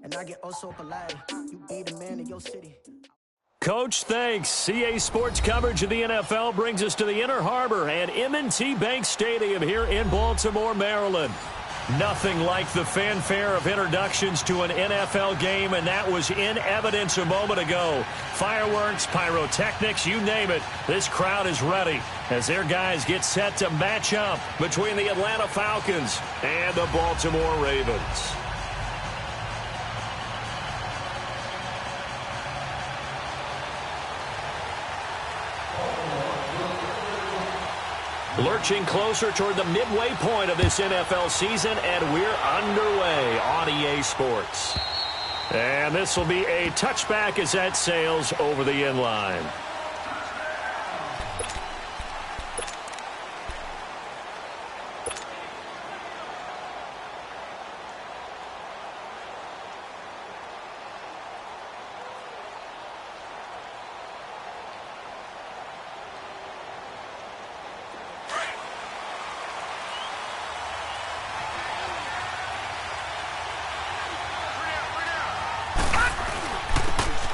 And I get also polite. You be the man in your city. Coach, thanks. CA Sports coverage of the NFL brings us to the Inner Harbor and M&T Bank Stadium here in Baltimore, Maryland. Nothing like the fanfare of introductions to an NFL game, and that was in evidence a moment ago. Fireworks, pyrotechnics, you name it. This crowd is ready as their guys get set to match up between the Atlanta Falcons and the Baltimore Ravens. Lurching closer toward the midway point of this NFL season, and we're underway on EA Sports. And this will be a touchback as that sails over the end line.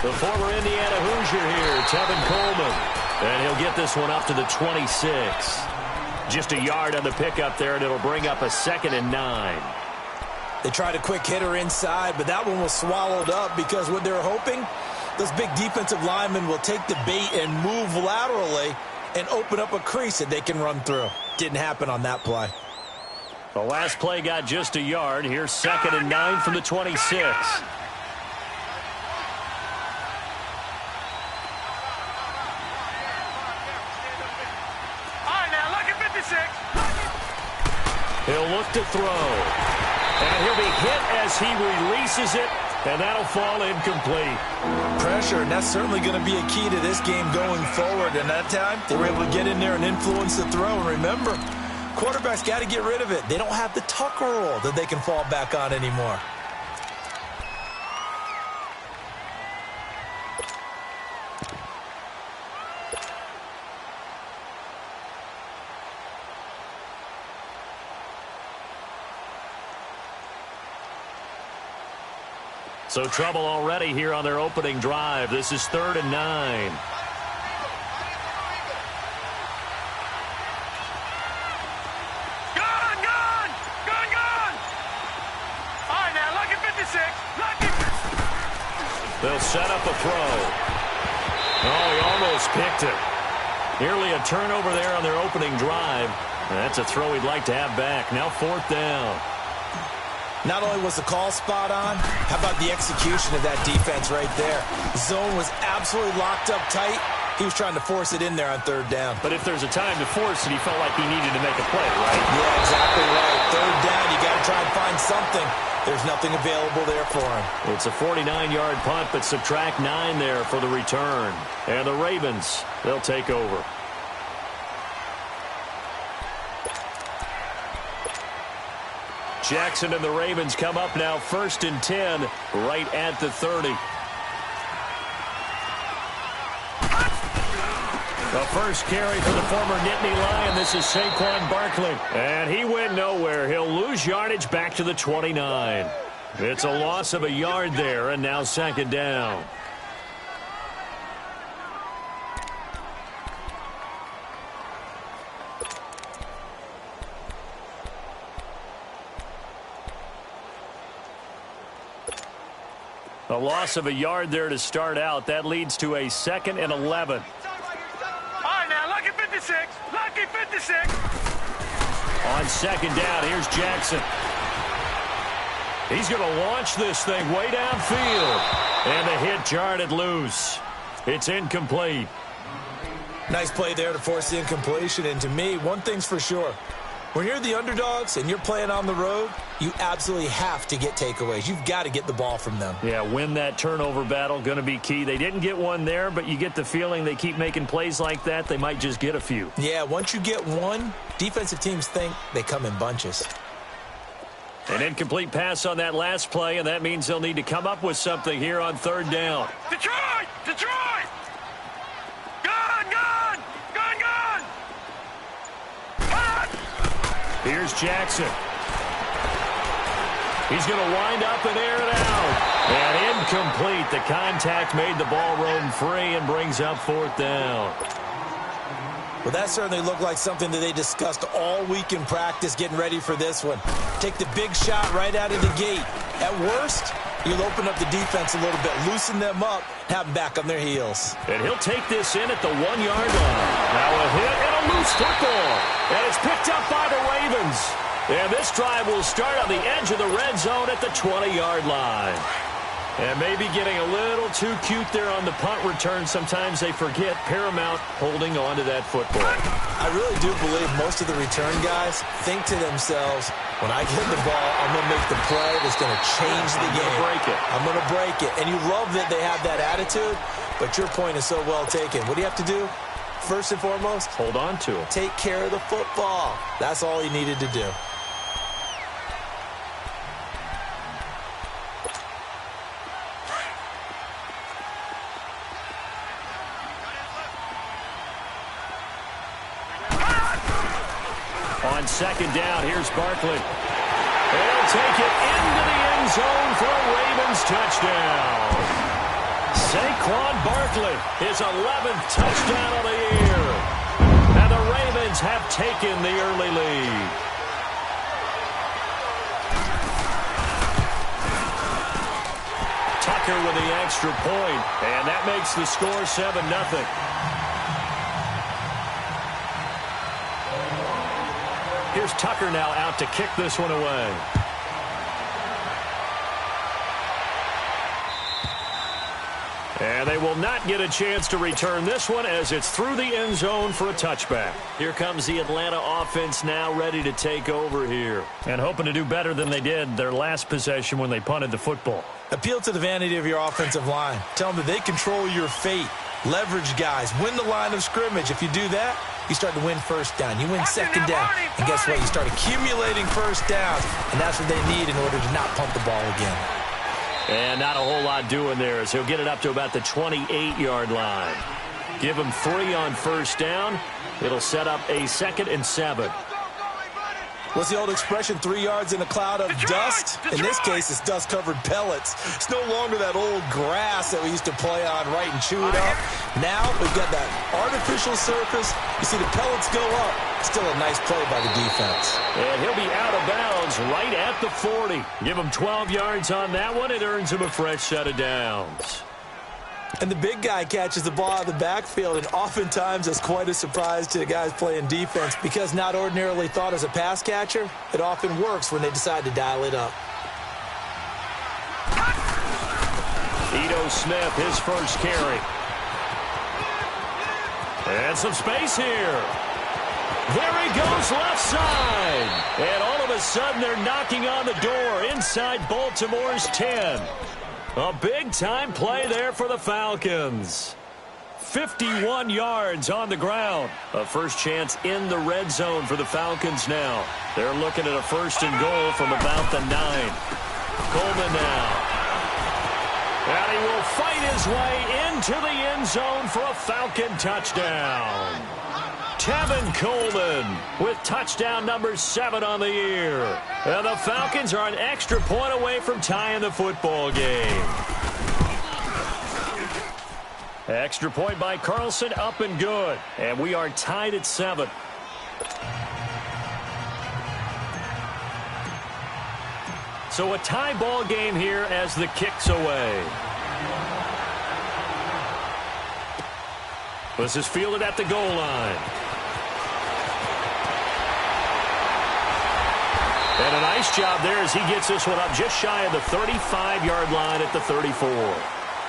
The former Indiana Hoosier here, Tevin Coleman. And he'll get this one up to the 26. Just a yard on the pickup there, and it'll bring up a 2nd and 9. They tried a quick hitter inside, but that one was swallowed up because what they're hoping, those big defensive linemen will take the bait and move laterally and open up a crease that they can run through. Didn't happen on that play. The last play got just a yard. Here's 2nd and 9 from the 26. He'll look to throw. And he'll be hit as he releases it, and that'll fall incomplete. Pressure, and that's certainly going to be a key to this game going forward. And that time, they were able to get in there and influence the throw. And remember, quarterbacks got to get rid of it. They don't have the tuck rule that they can fall back on anymore. So trouble already here on their opening drive. This is 3rd and 9. Gone! All right, now, lucky 56. Lucky. They'll set up a throw. Oh, he almost picked it. Nearly a turnover there on their opening drive. That's a throw he'd like to have back. Now 4th down. Not only was the call spot on, how about the execution of that defense right there? The zone was absolutely locked up tight. He was trying to force it in there on 3rd down. But if there's a time to force it, he felt like he needed to make a play, right? Yeah, exactly right. 3rd down, you got to try and find something. There's nothing available there for him. It's a 49-yard punt, but subtract 9 there for the return. And the Ravens, they'll take over. Jackson and the Ravens come up now 1st and 10 right at the 30. The first carry for the former Nittany Lion. This is Saquon Barkley. And he went nowhere. He'll lose yardage back to the 29. It's a loss of a yard there, and now 2nd down. A loss of a yard there to start out. That leads to a 2nd and 11. All right, now, lucky 56. Lucky 56. On 2nd down, here's Jackson. He's going to launch this thing way downfield. And the hit jarred it loose. It's incomplete. Nice play there to force the incompletion. And to me, one thing's for sure. When you're the underdogs and you're playing on the road, you absolutely have to get takeaways. You've got to get the ball from them. Yeah, win that turnover battle, going to be key. They didn't get one there, but you get the feeling they keep making plays like that, they might just get a few. Yeah, once you get one, defensive teams think they come in bunches. An incomplete pass on that last play, and that means they'll need to come up with something here on 3rd down. Detroit! Detroit! Gone! Here's Jackson. He's going to wind up and air it out. Incomplete. The contact made the ball roam free and brings up 4th down. Well, that certainly looked like something that they discussed all week in practice getting ready for this one. Take the big shot right out of the gate. At worst, you'll open up the defense a little bit, loosen them up, have them back on their heels. And he'll take this in at the 1-yard line. Now a hit and a loose football. And it's picked up by the Ravens. And this drive will start on the edge of the red zone at the 20-yard line. And maybe getting a little too cute there on the punt return. Sometimes they forget paramount holding on to that football. I really do believe most of the return guys think to themselves, when I get the ball, I'm going to make the play that's going to change the game. I'm going to break it. And you love that they have that attitude, but your point is so well taken. What do you have to do? First and foremost, hold on to it. Take care of the football. That's all he needed to do. On 2nd down, here's Barkley. They'll take it into the end zone for a Ravens touchdown. Saquon Barkley, his 11th touchdown of the year. And the Ravens have taken the early lead. Tucker with the extra point, and that makes the score 7-0. Here's Tucker now out to kick this one away. And they will not get a chance to return this one as it's through the end zone for a touchback. Here comes the Atlanta offense now ready to take over here. And hoping to do better than they did their last possession when they punted the football. Appeal to the vanity of your offensive line. Tell them that they control your fate. Leverage guys. Win the line of scrimmage. If you do that, you start to win first down. You win second down. And guess what? You start accumulating first downs. And that's what they need in order to not punt the ball again. And not a whole lot doing there as he'll get it up to about the 28-yard line. Give him 3 on first down. It'll set up a 2nd and 7. What's the old expression, 3 yards in a cloud of dust? In this case, it's dust-covered pellets. It's no longer that old grass that we used to play on, right, and chew it up. Now we've got that artificial surface. You see the pellets go up. Still a nice play by the defense. And he'll be out of bounds right at the 40. Give him 12 yards on that one. It earns him a fresh set of downs. And the big guy catches the ball out of the backfield, and oftentimes it's quite a surprise to the guys playing defense because not ordinarily thought as a pass catcher, it often works when they decide to dial it up. Ito Smith, his first carry. And some space here. There he goes left side. And all of a sudden they're knocking on the door inside Baltimore's 10. A big-time play there for the Falcons. 51 yards on the ground. A first chance in the red zone for the Falcons now. They're looking at a 1st and goal from about the 9. Coleman now. And he will fight his way into the end zone for a Falcon touchdown. Tevin Coleman with touchdown number 7 on the year. And the Falcons are an extra point away from tying the football game. Extra point by Carlson, up and good. And we are tied at 7. So a tie ball game here as the kick's away. This is fielded at the goal line. And a nice job there as he gets this one up just shy of the 35-yard line at the 34.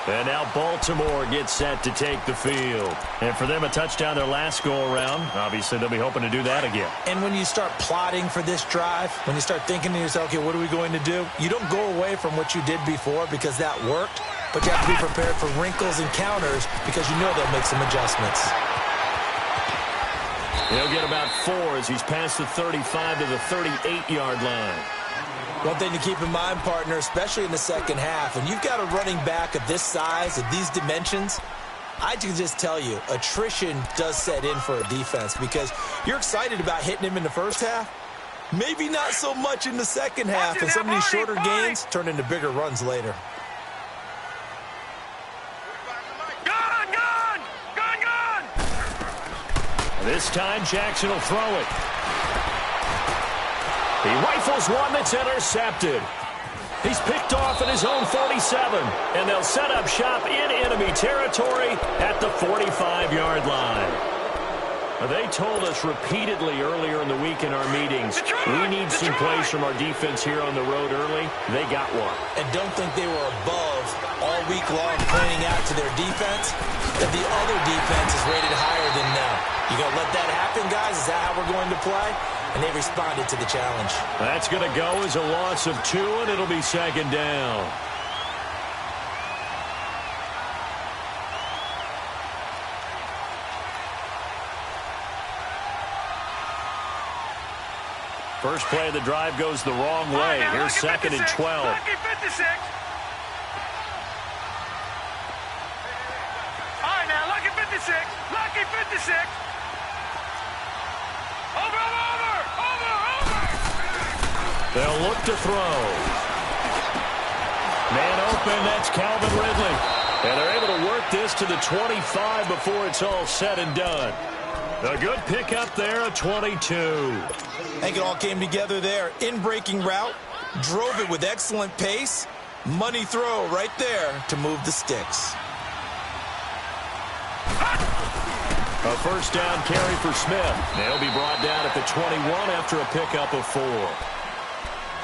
And now Baltimore gets set to take the field. And for them, a touchdown their last go-around. Obviously, they'll be hoping to do that again. And when you start plotting for this drive, when you start thinking to yourself, okay, what are we going to do? You don't go away from what you did before because that worked, but you have to be prepared for wrinkles and counters because you know they'll make some adjustments. He'll get about 4 as he's past the 35 to the 38-yard line. One thing to keep in mind, partner, especially in the second half, when you've got a running back of this size, of these dimensions, I can just tell you, attrition does set in for a defense because you're excited about hitting him in the first half, maybe not so much in the second half, and some of these shorter gains turn into bigger runs later. This time, Jackson will throw it. He rifles one that's intercepted. He's picked off at his own 47, and they'll set up shop in enemy territory at the 45-yard line. They told us repeatedly earlier in the week in our meetings, we need some plays from our defense here on the road early. They got one. And don't think they were above all week long pointing out to their defense that the other defense is rated higher than them. You going to let that happen, guys? Is that how we're going to play? And they responded to the challenge. That's going to go as a loss of 2, and it'll be second down. First play of the drive goes the wrong way. Here's second and 12. Lucky 56. All right, now, lucky 56. Lucky 56. Over. They'll look to throw. Man open, that's Calvin Ridley. And they're able to work this to the 25 before it's all said and done. A good pickup there, a 22. I think it all came together there. In-breaking route, drove it with excellent pace. Money throw right there to move the sticks. A first down carry for Smith. They'll be brought down at the 21 after a pickup of 4.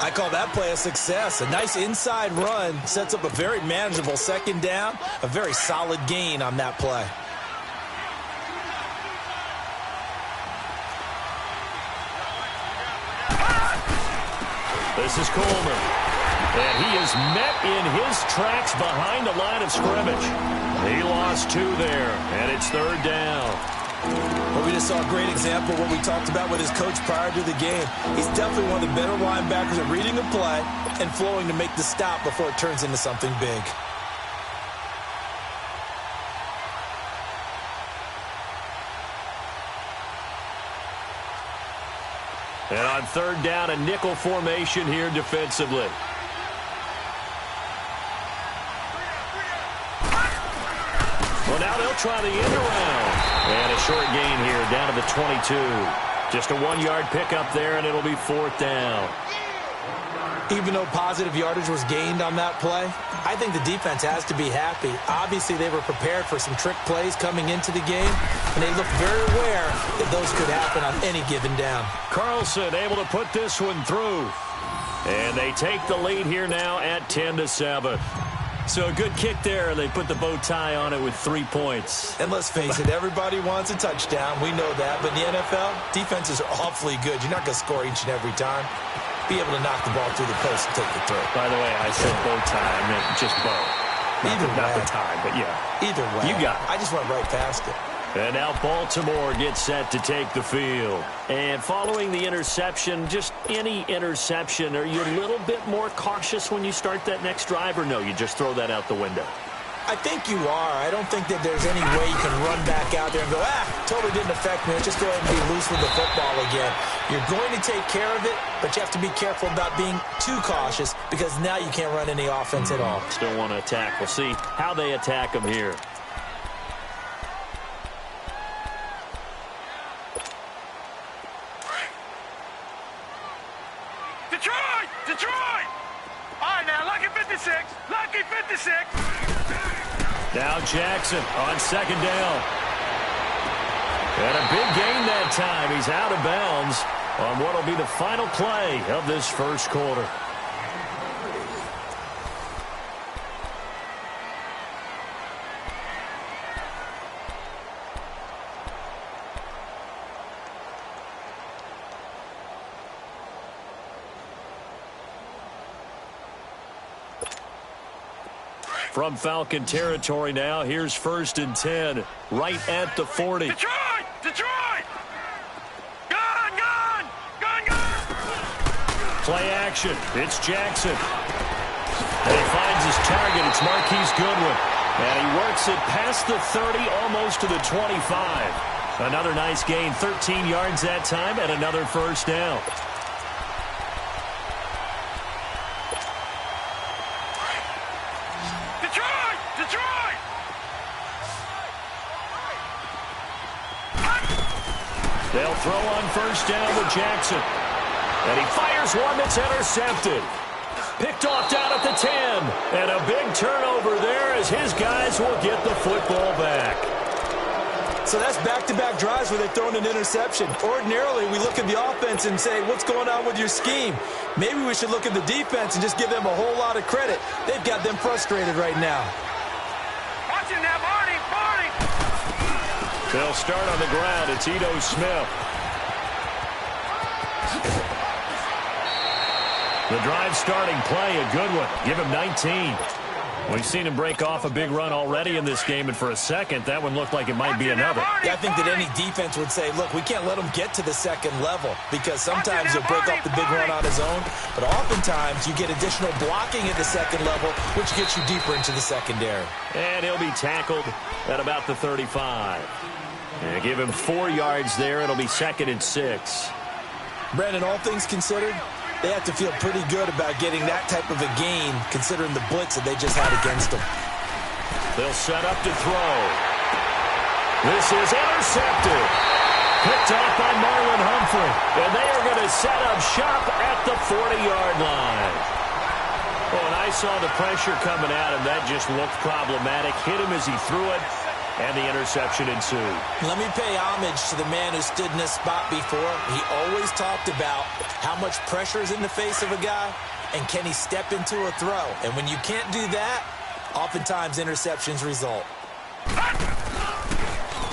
I call that play a success. A nice inside run sets up a very manageable second down. A very solid gain on that play. This is Coleman. And he is met in his tracks behind the line of scrimmage. He lost 2 there, and it's third down. Well, we just saw a great example of what we talked about with his coach prior to the game. He's definitely one of the better linebackers at reading the play and flowing to make the stop before it turns into something big. And on third down, a nickel formation here defensively. Well, now they'll try the end around. And a short gain here down to the 22. Just a 1-yard pickup there, and it'll be fourth down. Even though positive yardage was gained on that play, I think the defense has to be happy. Obviously, they were prepared for some trick plays coming into the game, and they looked very aware that those could happen on any given down. Carlson able to put this one through. And they take the lead here now at 10-7. So a good kick there. They put the bow tie on it with 3 points. And let's face it, everybody wants a touchdown. We know that. But in the NFL, defenses are awfully good. You're not going to score each and every time. Be able to knock the ball through the post and take the throw. By the way, I said bow tie. I meant just bow. Not the tie, but yeah. Either way. You got it. I just went right past it. And now Baltimore gets set to take the field. And following the interception, just any interception, are you a little bit more cautious when you start that next drive, or no, you just throw that out the window? I think you are. I don't think that there's any way you can run back out there and go, totally didn't affect me. Let's just go ahead and be loose with the football again. You're going to take care of it, but you have to be careful about being too cautious because now you can't run any offense at all. Still want to attack. We'll see how they attack them here. Detroit! All right, now, lucky 56. Lucky 56. Now Jackson on second down. And a big gain that time. He's out of bounds on what will be the final play of this first quarter. From Falcon territory now, here's first and 10, right at the 40. Detroit! Gun! Play action, it's Jackson. And he finds his target, it's Marquise Goodwin. And he works it past the 30, almost to the 25. Another nice gain, 13 yards that time, and another first down. They'll throw on first down with Jackson. And he fires one that's intercepted. Picked off down at the 10. And a big turnover there as his guys will get the football back. So that's back-to-back drives where they've thrown an interception. Ordinarily, we look at the offense and say, what's going on with your scheme? Maybe we should look at the defense and just give them a whole lot of credit. They've got them frustrated right now. Watch it now, Barney! They'll start on the ground. It's Ito Smith. The drive starting play, a good one. Give him 19. We've seen him break off a big run already in this game, and for a second, that one looked like it might be another. Yeah, I think that any defense would say, look, we can't let him get to the second level because sometimes he'll break off the big run on his own, but oftentimes you get additional blocking at the second level, which gets you deeper into the secondary. And he'll be tackled at about the 35. And give him 4 yards there. It'll be 2nd and 6. Brandon, all things considered, they have to feel pretty good about getting that type of a gain, considering the blitz that they just had against them. They'll set up to throw. This is intercepted. Picked off by Marlon Humphrey. And they are going to set up shop at the 40-yard line. Oh, and I saw the pressure coming at him. That just looked problematic. Hit him as he threw it. And the interception ensued. Let me pay homage to the man who stood in this spot before. He always talked about how much pressure is in the face of a guy and can he step into a throw. And when you can't do that, oftentimes interceptions result.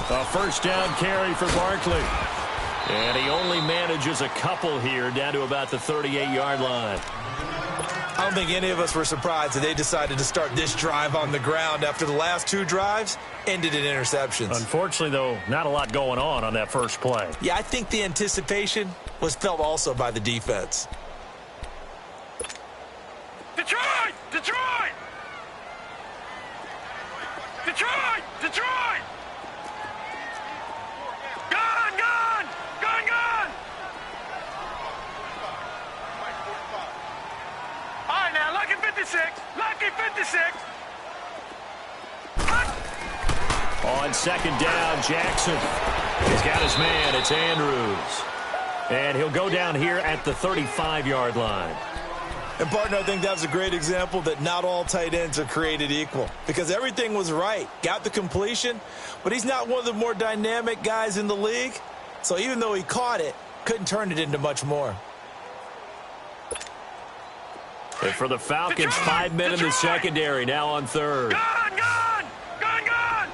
A first down carry for Barkley. And he only manages a couple here down to about the 38-yard line. I don't think any of us were surprised that they decided to start this drive on the ground after the last 2 drives ended in interceptions. Unfortunately, though, not a lot going on that first play. Yeah, I think the anticipation was felt also by the defense. Detroit! Detroit! Detroit! Detroit! Gone! Gone! Gone! Gone! All right, now, lucky 56. Lucky 56. On second down, Jackson. He's got his man. It's Andrews. And he'll go down here at the 35-yard line. And, partner, I think that was a great example that not all tight ends are created equal because everything was right. Got the completion, but he's not one of the more dynamic guys in the league. So even though he caught it, couldn't turn it into much more. And for the Falcons, 5 men in the secondary, now on third. Gone! Gone! Gone! Gone!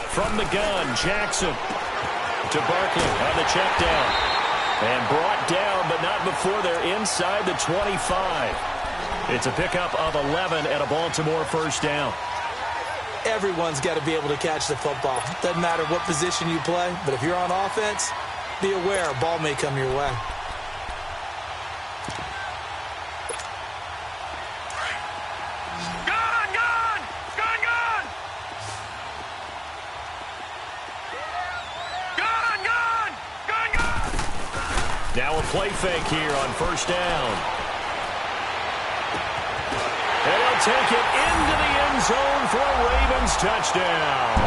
From the gun, Jackson to Barkley on the check down. And brought down, but not before they're inside the 25. It's a pickup of 11 and a Baltimore first down. Everyone's got to be able to catch the football. Doesn't matter what position you play, but if you're on offense, be aware a ball may come your way. Now a play fake here on first down. And he'll take it into the end zone for a Ravens touchdown.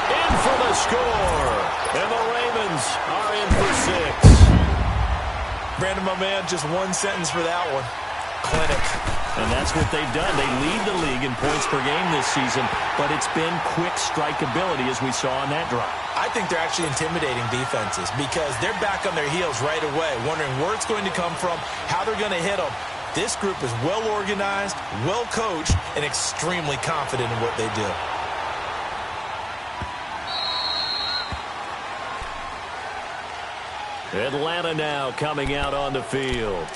In for the score. And the Ravens are in for 6. Brandon, my man, just one sentence for that one. Clinic. And that's what they've done. They lead the league in points per game this season, but it's been quick strikeability as we saw on that drive. I think they're actually intimidating defenses because they're back on their heels right away, wondering where it's going to come from, how they're going to hit them. This group is well organized, well coached, and extremely confident in what they do. Atlanta now coming out on the field.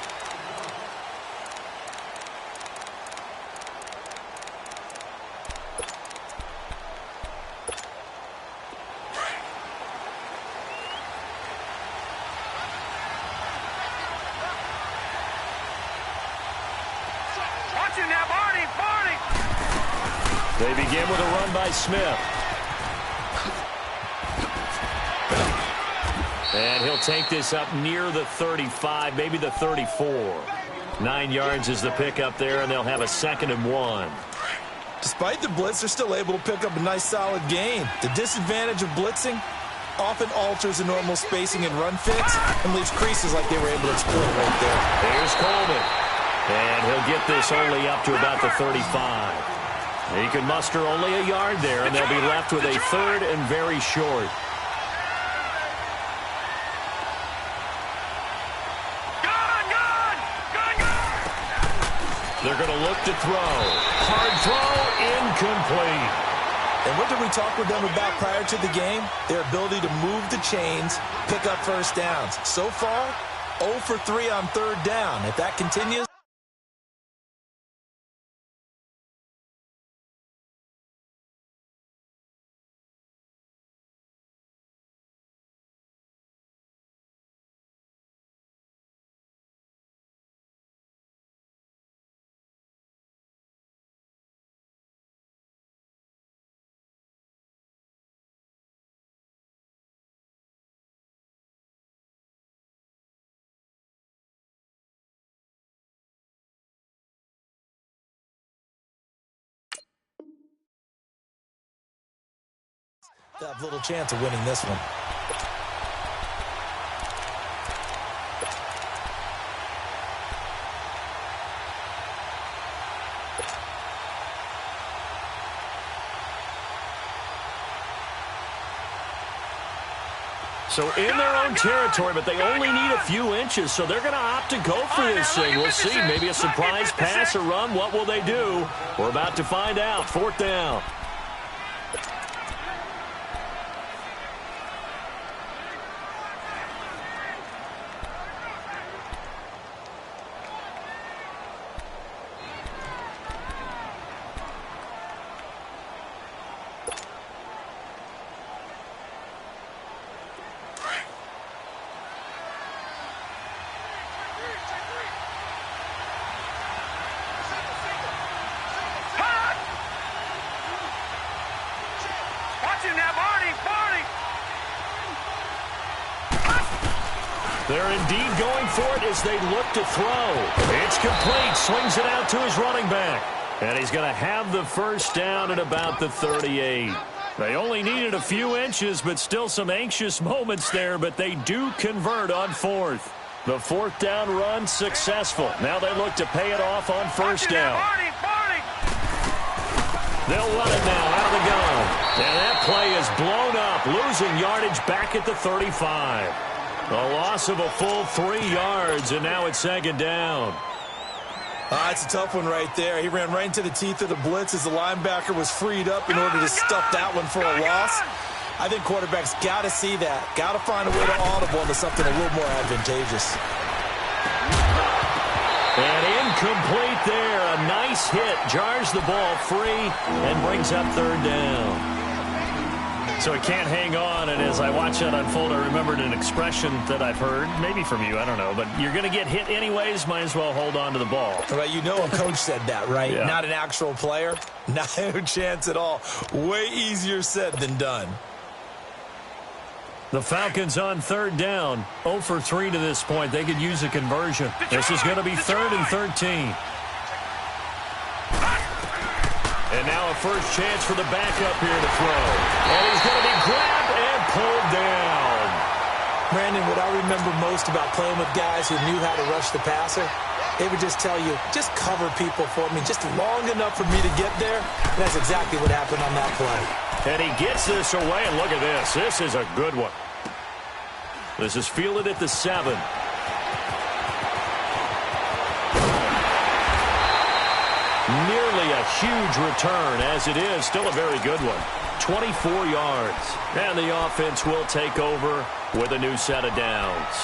They begin with a run by Smith. And he'll take this up near the 35, maybe the 34. 9 yards is the pickup there, and they'll have a 2nd and 1. Despite the blitz, they're still able to pick up a nice solid gain. The disadvantage of blitzing, often alters the normal spacing and run fits and leaves creases like they were able to exploit right there. Here's Coleman. And he'll get this only up to about the 35. He can muster only a yard there, and they'll be left with a third and very short. They're going to look to throw. Hard throw, incomplete. And what did we talk with them about prior to the game? Their ability to move the chains, pick up first downs. So far, 0 for 3 on third down. If that continues, they'll have little chance of winning this one. So in their own territory, but they only need a few inches, so they're going to opt to go for this thing. We'll see. Maybe a surprise pass or run. What will they do? We're about to find out. Fourth down. They're indeed going for it as they look to throw. It's complete. Swings it out to his running back. And he's going to have the first down at about the 38. They only needed a few inches, but still some anxious moments there, but they do convert on fourth. The fourth down run successful. Now they look to pay it off on first down. They'll run it now out of the gun. And that play is blown up, losing yardage back at the 35. A loss of a full 3 yards, and now it's second down. It's a tough one right there. He ran right into the teeth of the blitz as the linebacker was freed up in order to stuff that one for a loss. I think quarterbacks got to see that. Got to find a way to audible into something a little more advantageous. And incomplete there. A nice hit. Jars the ball free and brings up third down. So he can't hang on, and as I watch that unfold, I remembered an expression that I've heard, maybe from you, I don't know, but you're going to get hit anyways, might as well hold on to the ball. Right, you know a coach said that, right? Yeah. Not an actual player. No chance at all. Way easier said than done. The Falcons on third down, 0 for 3 to this point. They could use a conversion. This is going to be third and 13. And now a first chance for the backup here to throw. And he's going to be grabbed and pulled down. Brandon, what I remember most about playing with guys who knew how to rush the passer, they would just tell you, just cover people for me, just long enough for me to get there. And that's exactly what happened on that play. And he gets this away, and look at this. This is a good one. This is fielded at the 7. Nearly a huge return, as it is. Still a very good one. 24 yards. And the offense will take over with a new set of downs.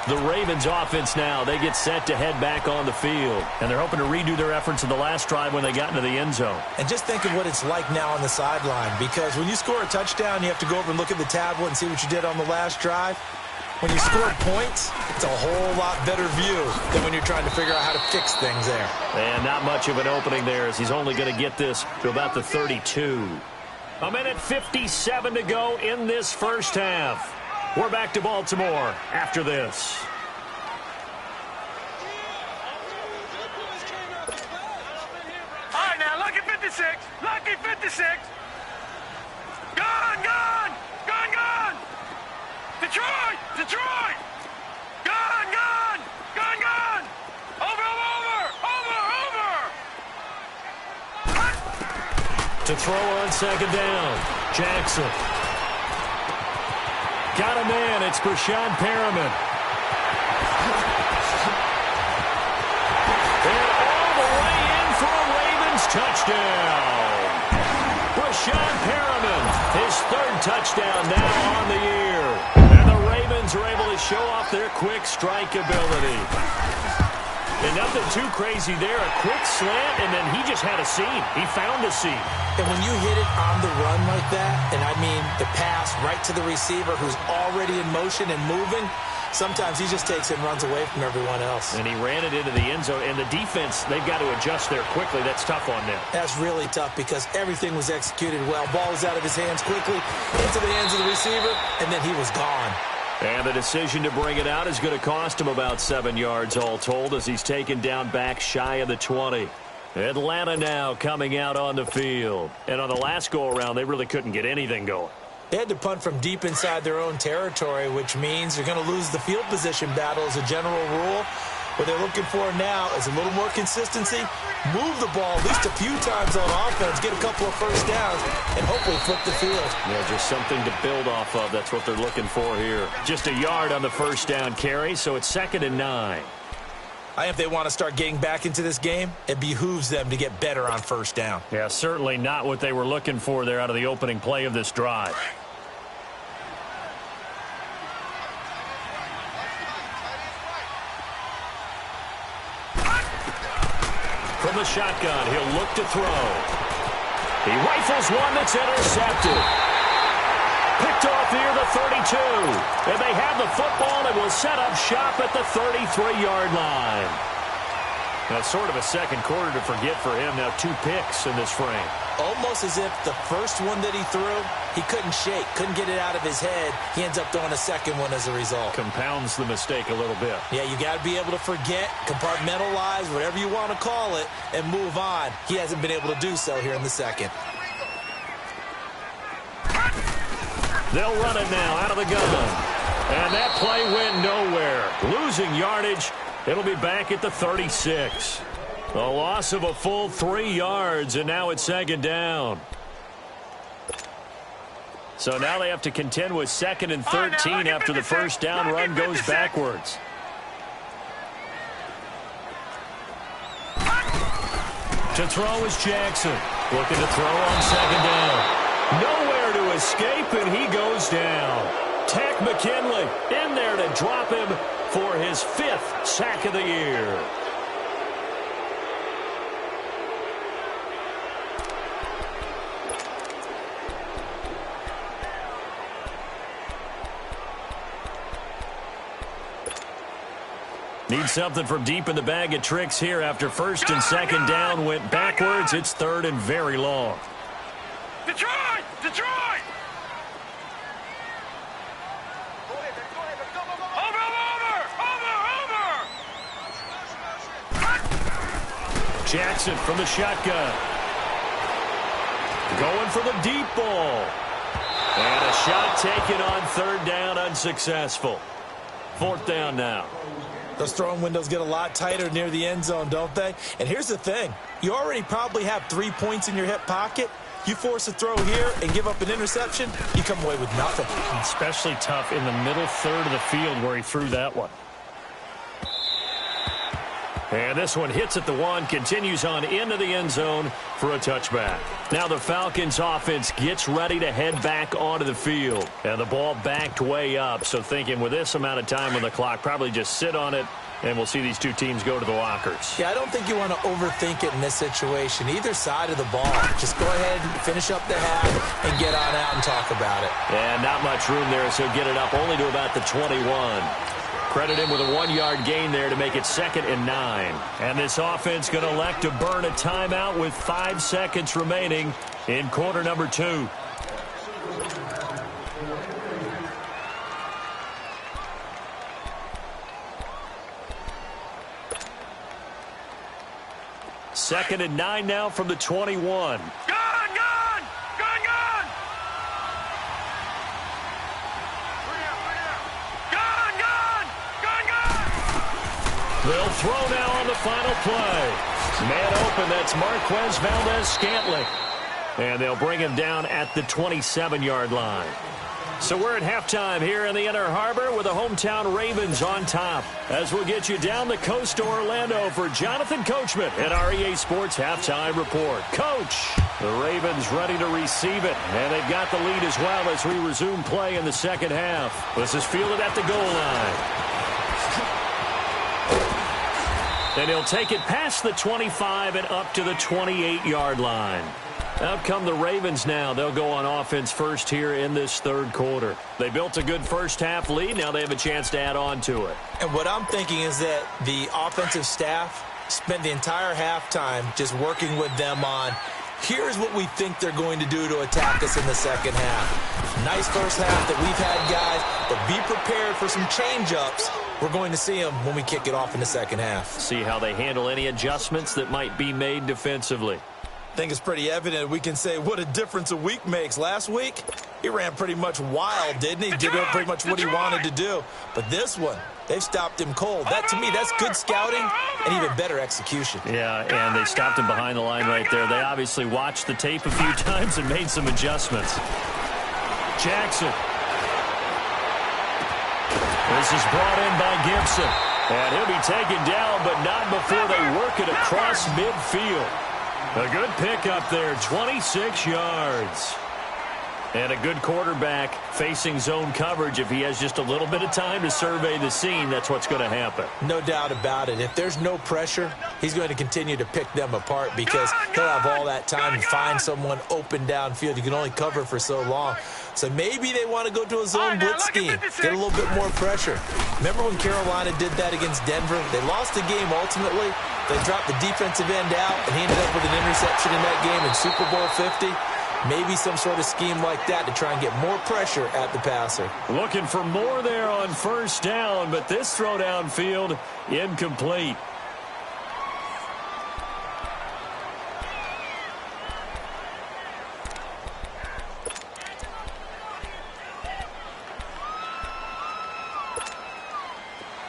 The Ravens offense now, they get set to head back on the field. And they're hoping to redo their efforts in the last drive when they got into the end zone. And just think of what it's like now on the sideline. Because when you score a touchdown, you have to go over and look at the tablet and see what you did on the last drive. When you score points, it's a whole lot better view than when you're trying to figure out how to fix things there. And not much of an opening there, as he's only going to get this to about the 32. A minute 57 to go in this first half. We're back to Baltimore after this. All right, now, lucky 56. Lucky 56. Gone, gone. Gone, gone. Detroit! Detroit! Gun! Gun! Gun! Gun! Over! Over! Over! Over! To throw on second down. Jackson. Got a man. It's Brashad Perriman. And all the way in for a Ravens touchdown. Brashad Perriman, his third touchdown now on the year. And the Ravens are able to show off their quick strike ability. And nothing too crazy there. A quick slant, and then he just had a seam. He found a seam. And when you hit it on the run like that, and I mean the pass right to the receiver who's already in motion and moving, sometimes he just takes it and runs away from everyone else. And he ran it into the end zone. And the defense, they've got to adjust there quickly. That's tough on them. That's really tough because everything was executed well. Ball was out of his hands quickly, into the hands of the receiver, and then he was gone. And the decision to bring it out is going to cost him about 7 yards all told as he's taken down back shy of the 20. Atlanta now coming out on the field. And on the last go-around, they really couldn't get anything going. They had to punt from deep inside their own territory, which means you're going to lose the field position battle as a general rule. What they're looking for now is a little more consistency, move the ball at least a few times on offense, get a couple of first downs, and hopefully flip the field. Yeah, just something to build off of. That's what they're looking for here. Just a yard on the first down carry, so it's 2nd and 9. If they want to start getting back into this game, it behooves them to get better on first down. Yeah, certainly not what they were looking for there out of the opening play of this drive. From the shotgun, he'll look to throw. He rifles one that's intercepted. Picked off near the 32. And they have the football and will set up shop at the 33-yard line. Now, sort of a second quarter to forget for him. Now 2 picks in this frame. Almost as if the first one that he threw, he couldn't shake, couldn't get it out of his head. He ends up throwing a second one as a result. Compounds the mistake a little bit. Yeah, you got to be able to forget, compartmentalize, whatever you want to call it, and move on. He hasn't been able to do so here in the second. They'll run it now out of the gun. And that play went nowhere. Losing yardage. It'll be back at the 36. A loss of a full 3 yards, and now it's 2nd down. So now they have to contend with 2nd and 13 after the first down run goes backwards. To throw is Jackson. Looking to throw on 2nd down. Nowhere to escape, and he goes down. Tack McKinley in there to drop him for his 5th sack of the year. Need something from deep in the bag of tricks here after 1st and 2nd down went backwards. It's 3rd and very long. Detroit! Detroit! Jackson from the shotgun. Going for the deep ball. And a shot taken on 3rd down, unsuccessful. 4th down now. Those throwing windows get a lot tighter near the end zone, don't they? And here's the thing. You already probably have 3 points in your hip pocket. You force a throw here and give up an interception, you come away with nothing. Especially tough in the middle third of the field where he threw that one. And this one hits at the 1, continues on into the end zone for a touchback. Now the Falcons offense gets ready to head back onto the field. And the ball backed way up, so thinking with this amount of time on the clock, probably just sit on it, and we'll see these two teams go to the lockers. Yeah, I don't think you want to overthink it in this situation. Either side of the ball. Just go ahead and finish up the half and get on out and talk about it. And not much room there, so get it up only to about the 21. Credit him with a 1-yard gain there to make it 2nd and 9. And this offense going to elect to burn a timeout with 5 seconds remaining in quarter number 2. Second and 9 now from the 21. They'll throw now on the final play. Man open, that's Marquez Valdez-Scantling. And they'll bring him down at the 27-yard line. So we're at halftime here in the Inner Harbor with the hometown Ravens on top. As we'll get you down the coast to Orlando for Jonathan Coachman at our EA Sports Halftime Report. Coach, the Ravens ready to receive it, and they've got the lead as well as we resume play in the second half. This is fielded at the goal line. And he'll take it past the 25 and up to the 28-yard line. Out come the Ravens now. They'll go on offense first here in this third quarter. They built a good first-half lead. Now they have a chance to add on to it. And what I'm thinking is that the offensive staff spent the entire halftime just working with them on, here's what we think they're going to do to attack us in the second half. Nice first half that we've had, guys, but be prepared for some change-ups. We're going to see them when we kick it off in the second half. See how they handle any adjustments that might be made defensively. I think it's pretty evident we can say what a difference a week makes. Last week, he ran pretty much wild, didn't he? Did pretty much what he wanted to do. But this one, they've stopped him cold. That, to me, that's good scouting and even better execution. Yeah, and they stopped him behind the line right there. They obviously watched the tape a few times and made some adjustments. Jackson. This is brought in by Gibson. And he'll be taken down, but not before they work it across midfield. A good pickup there, 26 yards. And a good quarterback facing zone coverage. If he has just a little bit of time to survey the scene, that's what's going to happen. No doubt about it. If there's no pressure, he's going to continue to pick them apart because he'll have all that time to find someone open downfield. You can only cover for so long. So maybe they want to go to a zone blitz scheme, get a little bit more pressure. Remember when Carolina did that against Denver? They lost the game ultimately. They dropped the defensive end out, and he ended up with an interception in that game in Super Bowl 50. Maybe some sort of scheme like that to try and get more pressure at the passer. Looking for more there on first down, but this throw downfield incomplete.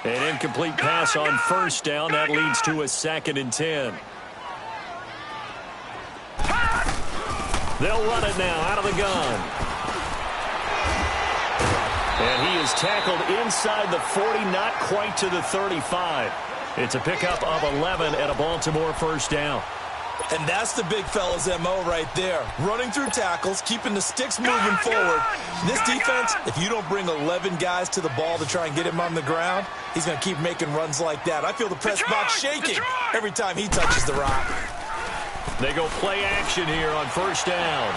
An incomplete pass on first down. That leads to a 2nd and 10. They'll run it now out of the gun. And he is tackled inside the 40, not quite to the 35. It's a pickup of 11 and a Baltimore first down. And that's the big fella's MO right there. Running through tackles, keeping the sticks moving forward. This defense, if you don't bring 11 guys to the ball to try and get him on the ground, he's going to keep making runs like that. I feel the press box shaking every time he touches the rock. They go play action here on first down.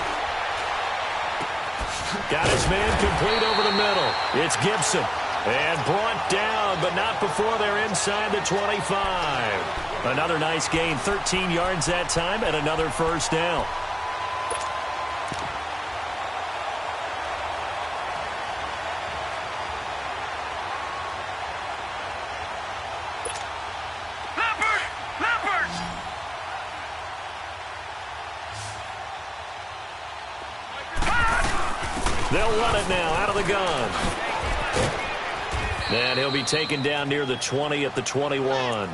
Got his man complete over the middle. It's Gibson. And brought down, but not before they're inside the 25. Another nice gain, 13 yards that time, and another first down. They'll run it now out of the gun. And he'll be taken down near the 20 at the 21.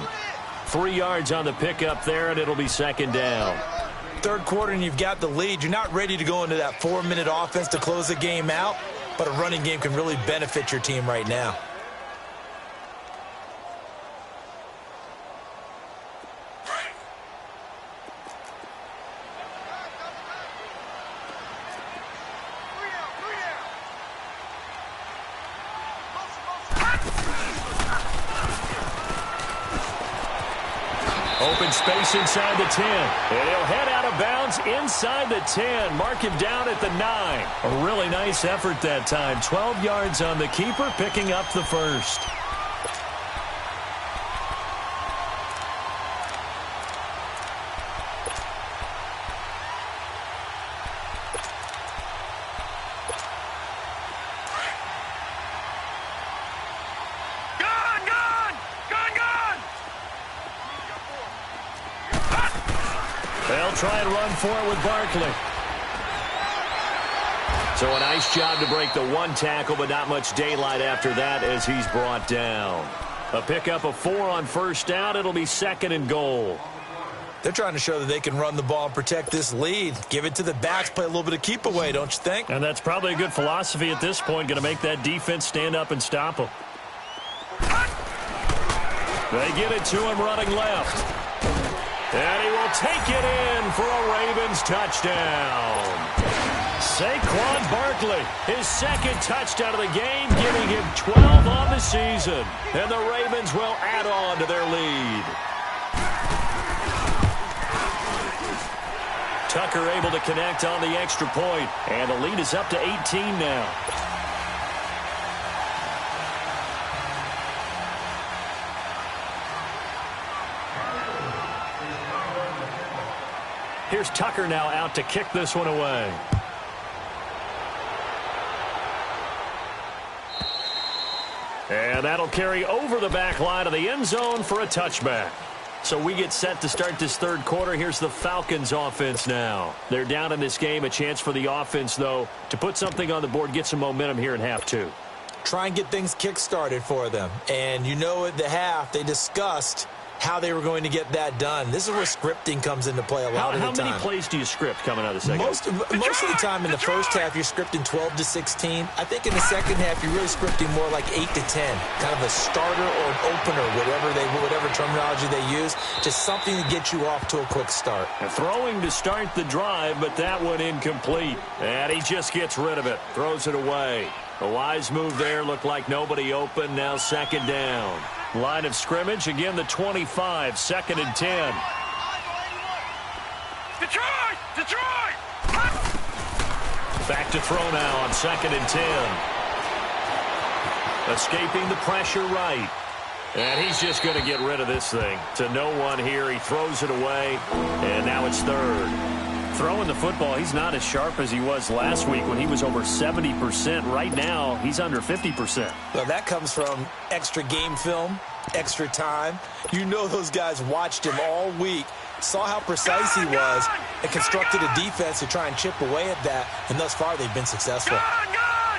3 yards on the pickup there, and it'll be 2nd down. Third quarter, and you've got the lead. You're not ready to go into that 4-minute offense to close the game out, but a running game can really benefit your team right now. Open space inside the 10. And he'll head out of bounds inside the 10. Mark him down at the 9. A really nice effort that time. 12 yards on the keeper, picking up the first. They'll try and run for it with Barkley. So a nice job to break the one tackle, but not much daylight after that as he's brought down. A pickup of 4 on first down. It'll be 2nd and goal. They're trying to show that they can run the ball and protect this lead. Give it to the backs, play a little bit of keep away, don't you think? And that's probably a good philosophy at this point. Going to make that defense stand up and stop them. They get it to him running left. And he will take it in for a Ravens touchdown. Saquon Barkley, his 2nd touchdown of the game, giving him 12 on the season. And the Ravens will add on to their lead. Tucker able to connect on the extra point, and the lead is up to 18 now. Here's Tucker now out to kick this one away. And that'll carry over the back line of the end zone for a touchback. So we get set to start this 3rd quarter. Here's the Falcons offense now. They're down in this game. A chance for the offense, though, to put something on the board, get some momentum here in half 2. Try and get things kick-started for them. And you know at the half, they discussed how they were going to get that done. This is where scripting comes into play a lot of the time. How many plays do you script coming out of the second? Most of the time in the first half, you're scripting 12 to 16. I think in the second half, you're really scripting more like 8 to 10. Kind of a starter or an opener, whatever terminology they use. Just something to get you off to a quick start. And throwing to start the drive, but that one incomplete. And he just gets rid of it. Throws it away. A wise move there. Looked like nobody open. Now 2nd down. Line of scrimmage, again the 25, 2nd and 10. Detroit! Back to throw now on 2nd and 10. Escaping the pressure right. And he's just going to get rid of this thing. To no one here, he throws it away, and now it's 3rd. Throwing the football, he's not as sharp as he was last week when he was over 70%. Right now, he's under 50%. Well, that comes from extra game film, extra time. You know those guys watched him all week, saw how precise he was, and constructed a defense to try and chip away at that. And thus far, they've been successful. Gone!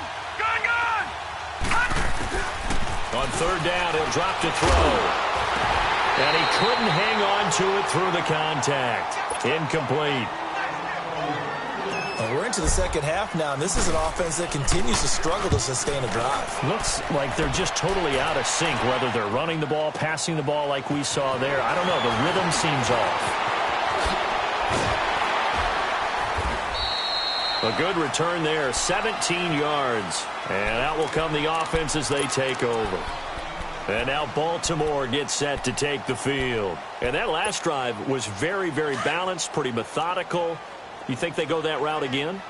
On 3rd down, he'll drop to throw. And he couldn't hang on to it through the contact. Incomplete. We're into the second half now, and this is an offense that continues to struggle to sustain a drive. Looks like they're just totally out of sync, whether they're running the ball, passing the ball like we saw there. I don't know. The rhythm seems off. A good return there, 17 yards. And out will come the offense as they take over. And now Baltimore gets set to take the field. And that last drive was very, very balanced, pretty methodical. You think they go that route again?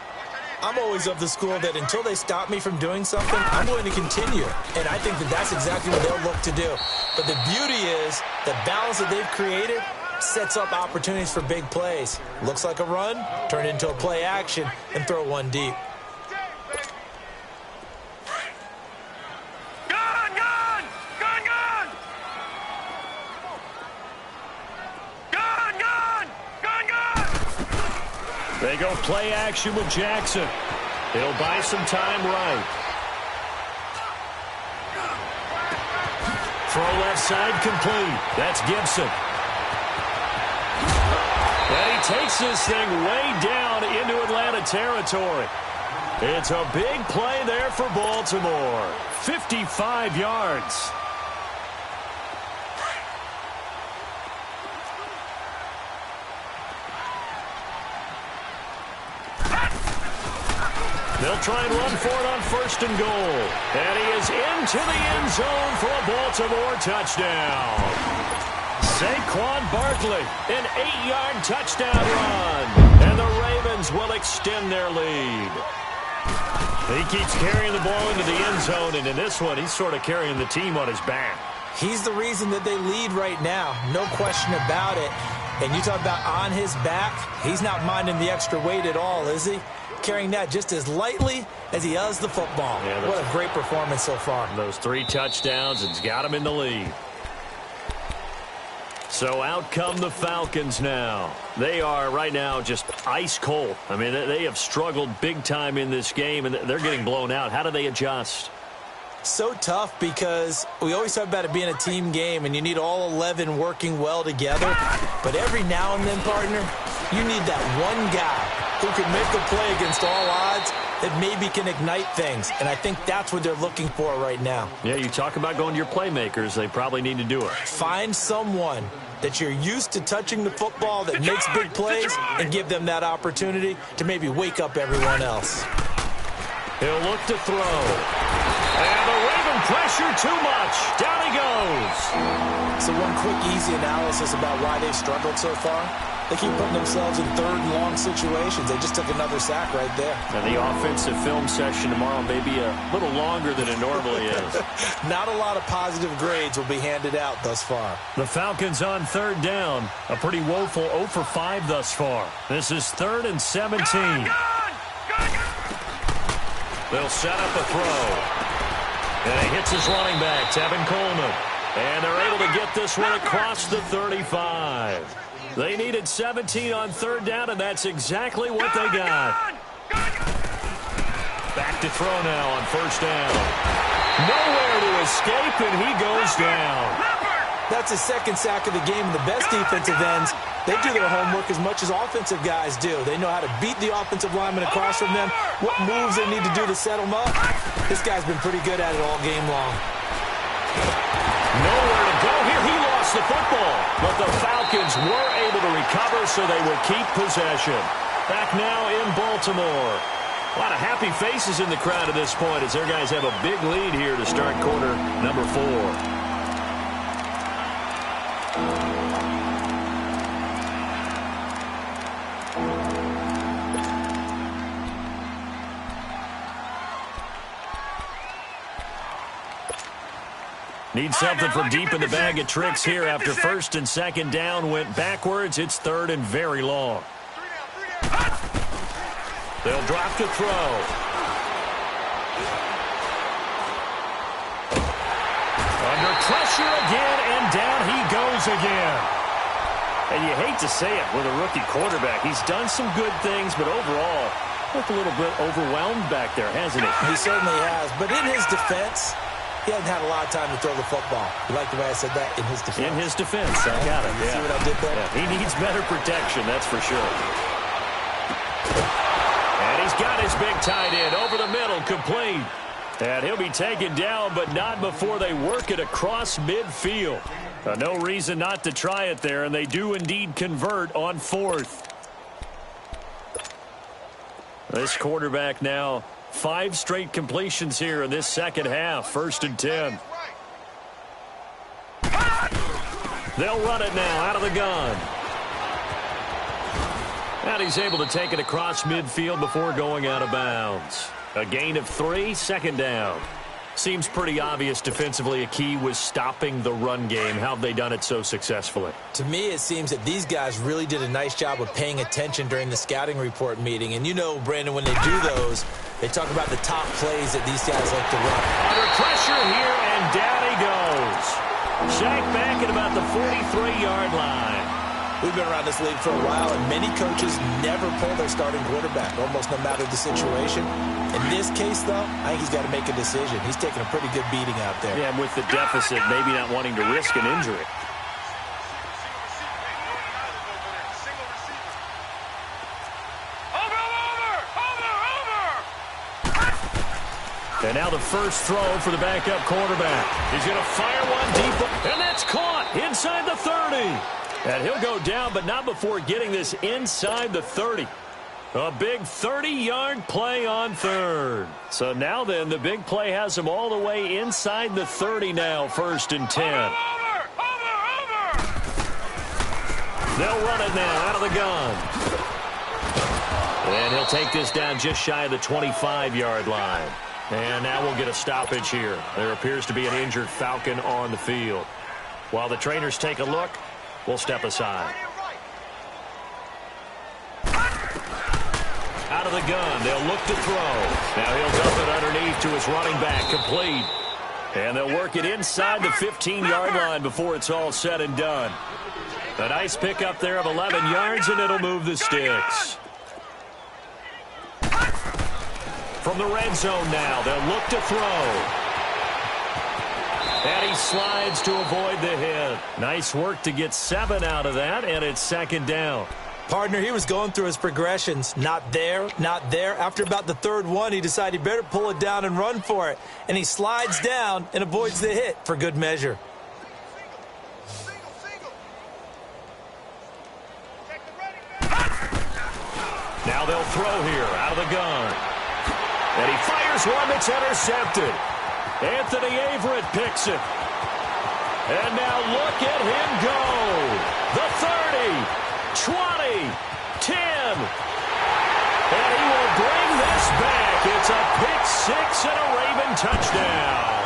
I'm always of the school that until they stop me from doing something, I'm going to continue. And I think that that's exactly what they'll look to do. But the beauty is the balance that they've created sets up opportunities for big plays. Looks like a run, turn it into a play action, and throw one deep. They go play action with Jackson. He'll buy some time right. Throw left side complete. That's Gibson. And he takes this thing way down into Atlanta territory. It's a big play there for Baltimore. 55 yards. They'll try and run for it on 1st and goal. And he is into the end zone for a Baltimore touchdown. Saquon Barkley, an 8-yard touchdown run. And the Ravens will extend their lead. He keeps carrying the ball into the end zone, and in this one, he's sort of carrying the team on his back. He's the reason that they lead right now. No question about it. And you talk about on his back, he's not minding the extra weight at all, is he? Carrying that just as lightly as he does the football. Yeah, what a great performance so far. Those 3 touchdowns, it's got him in the lead. So out come the Falcons now. They are right now just ice cold. I mean, they have struggled big time in this game, and they're getting blown out. How do they adjust? So tough because we always talk about it being a team game and you need all 11 working well together. But every now and then, partner, you need that one guy who can make a play against all odds that maybe can ignite things. And I think that's what they're looking for right now. Yeah, you talk about going to your playmakers. They probably need to do it. Find someone that you're used to touching the football that makes big plays and give them that opportunity to maybe wake up everyone else. He'll look to throw. And the Raven pressure too much. Down he goes. So one quick, easy analysis about why they've struggled so far. They keep putting themselves in third and long situations. They just took another sack right there. And the offensive film session tomorrow may be a little longer than it normally is. Not a lot of positive grades will be handed out thus far. The Falcons on third down. A pretty woeful 0 for 5 thus far. This is 3rd and 17. They'll set up a throw. And he hits his running back, Tevin Coleman. And they're able to get this one across the 35. They needed 17 on third down, and that's exactly what they got. Back to throw now on first down. Nowhere to escape, and he goes down. That's his second sack of the game. The best defensive ends, they do their homework as much as offensive guys do. They know how to beat the offensive lineman across from them, what moves they need to do to set them up. This guy's been pretty good at it all game long. Nowhere to go here. He lost the football. But the Falcons were able to recover, so they will keep possession. Back now in Baltimore. A lot of happy faces in the crowd at this point as their guys have a big lead here to start quarter number 4. Need something from deep in the bag of tricks here after first and second down went backwards. It's 3rd and very long. They'll drop to throw. Under pressure again, and down he goes again. And you hate to say it with a rookie quarterback. He's done some good things, but overall, looked a little bit overwhelmed back there, hasn't he? He certainly has. But in his defense, he hasn't had a lot of time to throw the football. You like the way I said that? In his defense. In his defense. I got it. See what I did there? Yeah, he needs better protection, that's for sure. And he's got his big tight end over the middle, complete. And he'll be taken down, but not before they work it across midfield. No reason not to try it there, and they do indeed convert on 4th. This quarterback now 5 straight completions here in this second half. 1st and 10. They'll run it now out of the gun. And he's able to take it across midfield before going out of bounds. A gain of 3, 2nd down. Seems pretty obvious defensively a key was stopping the run game. How have they done it so successfully? To me, it seems that these guys really did a nice job of paying attention during the scouting report meeting. And you know, Brandon, when they do those, they talk about the top plays that these guys like to run. Under pressure here, and down he goes. Sacked back at about the 43-yard line. We've been around this league for a while, and many coaches never pull their starting quarterback, almost no matter the situation. In this case, though, I think he's got to make a decision. He's taking a pretty good beating out there. Yeah, and with the deficit, maybe not wanting to risk an injury. And now the first throw for the backup quarterback. He's going to fire one deep, and that's caught inside the 30. And he'll go down, but not before getting this inside the 30. A big 30-yard play on 3rd. So now then, the big play has him all the way inside the 30 now, 1st and 10. They'll run it now out of the gun. And he'll take this down just shy of the 25-yard line. And now we'll get a stoppage here. There appears to be an injured Falcon on the field. While the trainers take a look, we'll step aside. Out of the gun, they'll look to throw. Now he'll dump it underneath to his running back, complete. And they'll work it inside the 15-yard line before it's all said and done. A nice pickup there of 11 yards, and it'll move the sticks. From the red zone now, they'll look to throw. And he slides to avoid the hit. Nice work to get 7 out of that, and it's second down. Partner, he was going through his progressions. Not there, not there. After about the third one, he decided he better pull it down and run for it. And he slides down and avoids the hit for good measure. Now they'll throw here out of the gun. And he fires one that's intercepted. Anthony Averett picks it. And now look at him go. The 30, 20, 10. And he will bring this back. It's a pick six and a Raven touchdown.